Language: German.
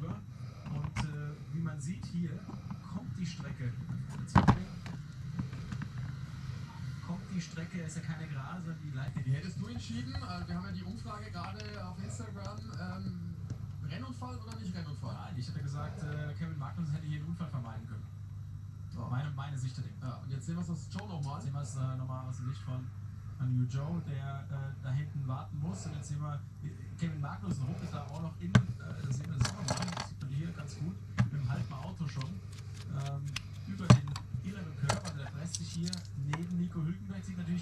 rüber. Und wie man sieht hier, kommt die Strecke. Die Strecke ist ja keine gerade, sondern die Leiche. Wie hättest du entschieden? Wir haben ja die Umfrage gerade auf Instagram. Rennunfall oder nicht Rennunfall? Nein, ich hätte gesagt, Kevin Magnussen hätte hier einen Unfall vermeiden können. Oh. Meine Sicht der Dinge. Ja, und jetzt sehen wir es aus Joe nochmal. Jetzt sehen wir es nochmal aus der Sicht von New Joe, der da hinten warten muss. Und jetzt sehen wir, Kevin Magnussen ruckelt da auch noch in, das sehen wir das auch nochmal, das sieht man hier ganz gut, mit dem halben Auto schon, über den inneren Körper, der presst sich hier neben Nico Hülkenberg, sieht natürlich da